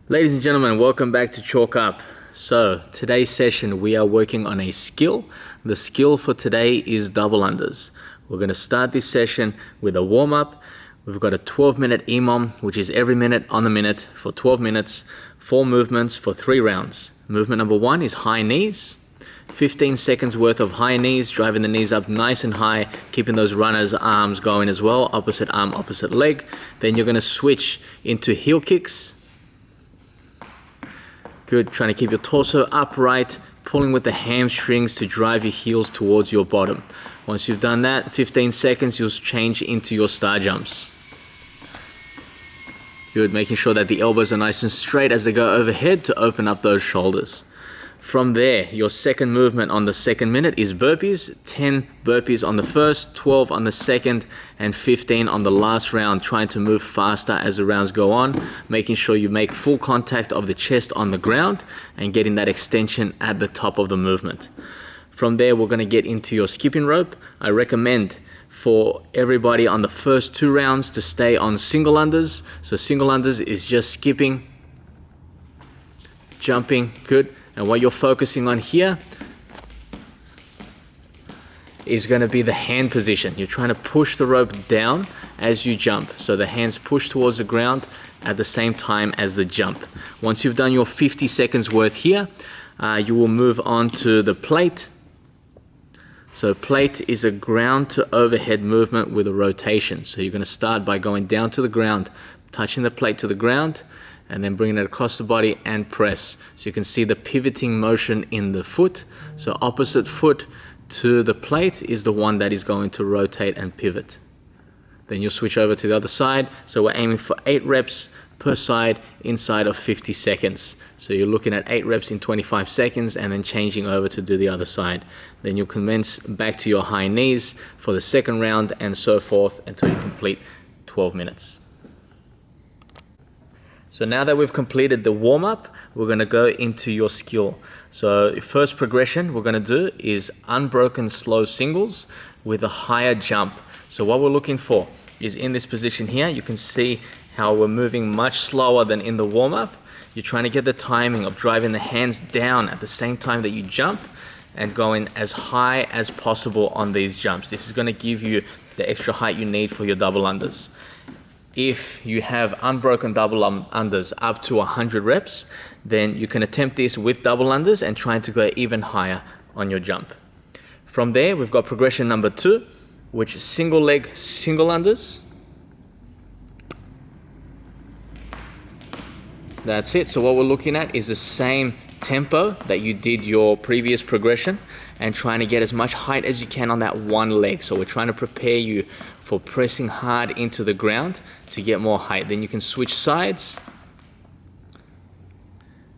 Ladies and gentlemen, welcome back to Chalk Up. So today's session we are working on a skill. The skill for today is double unders. We're going to start this session with a warm-up. We've got a 12-minute EMOM, which is every minute on the minute for 12 minutes, 4 movements for 3 rounds. Movement number 1 is high knees. 15 seconds worth of high knees, driving the knees up nice and high, keeping those runners' arms going as well, opposite arm, opposite leg. Then you're going to switch into heel kicks. Good, trying to keep your torso upright, pulling with the hamstrings to drive your heels towards your bottom. Once you've done that, 15 seconds, you'll change into your star jumps. Good, making sure that the elbows are nice and straight as they go overhead to open up those shoulders. From there, your second movement on the second minute is burpees. 10 burpees on the first, 12 on the second, and 15 on the last round, trying to move faster as the rounds go on, making sure you make full contact of the chest on the ground and getting that extension at the top of the movement. From there, we're going to get into your skipping rope. I recommend for everybody on the first 2 rounds to stay on single unders. So single unders is just skipping, jumping, good. And what you're focusing on here is going to be the hand position. You're trying to push the rope down as you jump. So the hands push towards the ground at the same time as the jump. Once you've done your 50 seconds worth here, you will move on to the plate. So plate is a ground to overhead movement with a rotation. So you're going to start by going down to the ground, touching the plate to the ground, and then bringing it across the body and press. So you can see the pivoting motion in the foot. So opposite foot to the plate is the one that is going to rotate and pivot. Then you'll switch over to the other side. So we're aiming for 8 reps per side inside of 50 seconds. So you're looking at 8 reps in 25 seconds and then changing over to do the other side. Then you'll commence back to your high knees for the second round and so forth until you complete 12 minutes. So now that we've completed the warm-up, we're going to go into your skill. So your first progression we're going to do is unbroken slow singles with a higher jump. So what we're looking for is in this position here, you can see how we're moving much slower than in the warm-up. You're trying to get the timing of driving the hands down at the same time that you jump and going as high as possible on these jumps. This is going to give you the extra height you need for your double unders. If you have unbroken double unders up to 100 reps, then you can attempt this with double unders and trying to go even higher on your jump. From there, we've got progression number 2, which is single leg, single unders. That's it. So what we're looking at is the same tempo that you did your previous progression and trying to get as much height as you can on that one leg. So we're trying to prepare you for pressing hard into the ground to get more height. Then you can switch sides.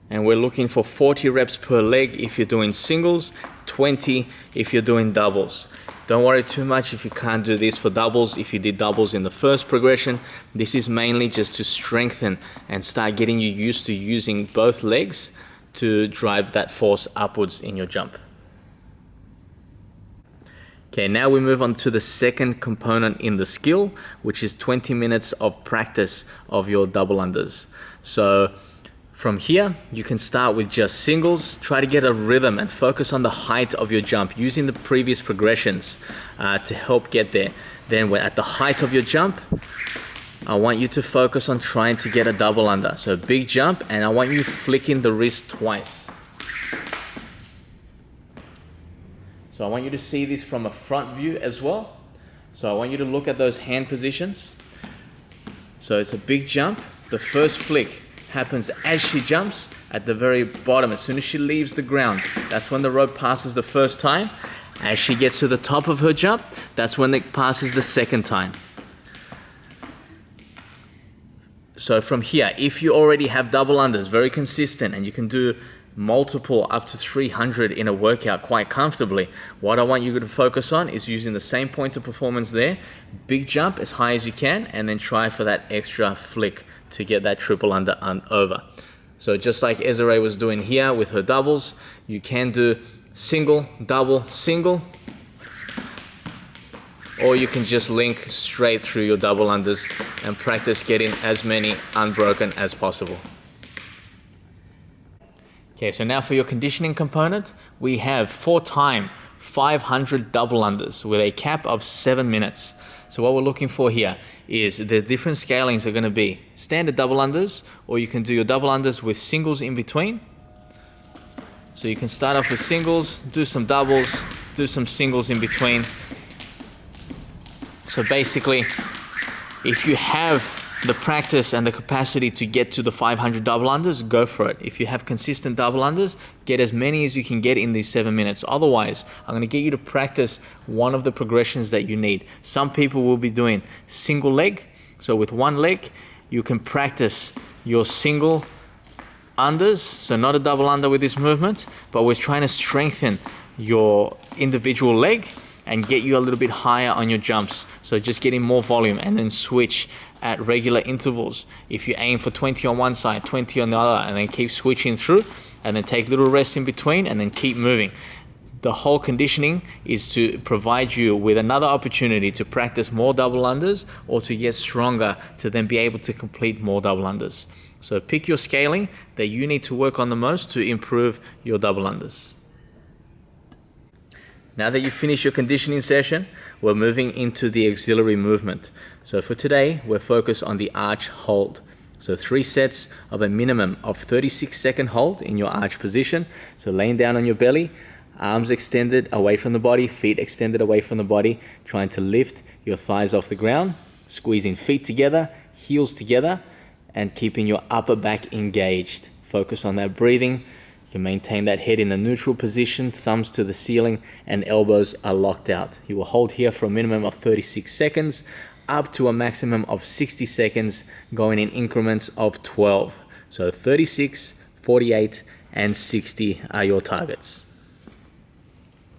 And we're looking for 40 reps per leg if you're doing singles, 20 if you're doing doubles. Don't worry too much if you can't do this for doubles. If you did doubles in the first progression, this is mainly just to strengthen and start getting you used to using both legs to drive that force upwards in your jump. Okay, now we move on to the second component in the skill, which is 20 minutes of practice of your double unders. So from here, you can start with just singles. Try to get a rhythm and focus on the height of your jump using the previous progressions to help get there. Then at the height of your jump, I want you to focus on trying to get a double under. So big jump, and I want you flicking the wrist twice. So I want you to see this from a front view as well. So I want you to look at those hand positions. So it's a big jump. The first flick happens as she jumps at the very bottom. As soon as she leaves the ground, that's when the rope passes the first time. As she gets to the top of her jump, that's when it passes the second time. So from here, if you already have double unders, very consistent, and you can do multiple up to 300 in a workout quite comfortably, what I want you to focus on is using the same points of performance there. Big jump as high as you can, and then try for that extra flick to get that triple under over. So just like Ezra was doing here with her doubles, you can do single, double, single, or you can just link straight through your double unders and practice getting as many unbroken as possible. Okay, so now for your conditioning component, we have 4-time 500 double unders with a cap of 7 minutes. So what we're looking for here is the different scalings are going to be standard double unders, or you can do your double unders with singles in between. So you can start off with singles, do some doubles, do some singles in between. So basically, if you have the practice and the capacity to get to the 500 double unders, go for it. If you have consistent double unders, get as many as you can get in these 7 minutes. Otherwise, I'm going to get you to practice one of the progressions that you need. Some people will be doing single leg. So with one leg, you can practice your single unders. So not a double under with this movement, but we're trying to strengthen your individual leg and get you a little bit higher on your jumps. So just getting more volume and then switch at regular intervals. If you aim for 20 on one side, 20 on the other, and then keep switching through, and then take little rests in between, and then keep moving. The whole conditioning is to provide you with another opportunity to practice more double unders or to get stronger to then be able to complete more double unders. So pick your scaling that you need to work on the most to improve your double unders. Now that you've finished your conditioning session, we're moving into the auxiliary movement. So for today, we're focused on the arch hold. So 3 sets of a minimum of 36-second hold in your arch position. So laying down on your belly, arms extended away from the body, feet extended away from the body, trying to lift your thighs off the ground, squeezing feet together, heels together, and keeping your upper back engaged. Focus on that breathing. You can maintain that head in a neutral position, thumbs to the ceiling, and elbows are locked out. You will hold here for a minimum of 36 seconds, up to a maximum of 60 seconds, going in increments of 12. So 36, 48, and 60 are your targets.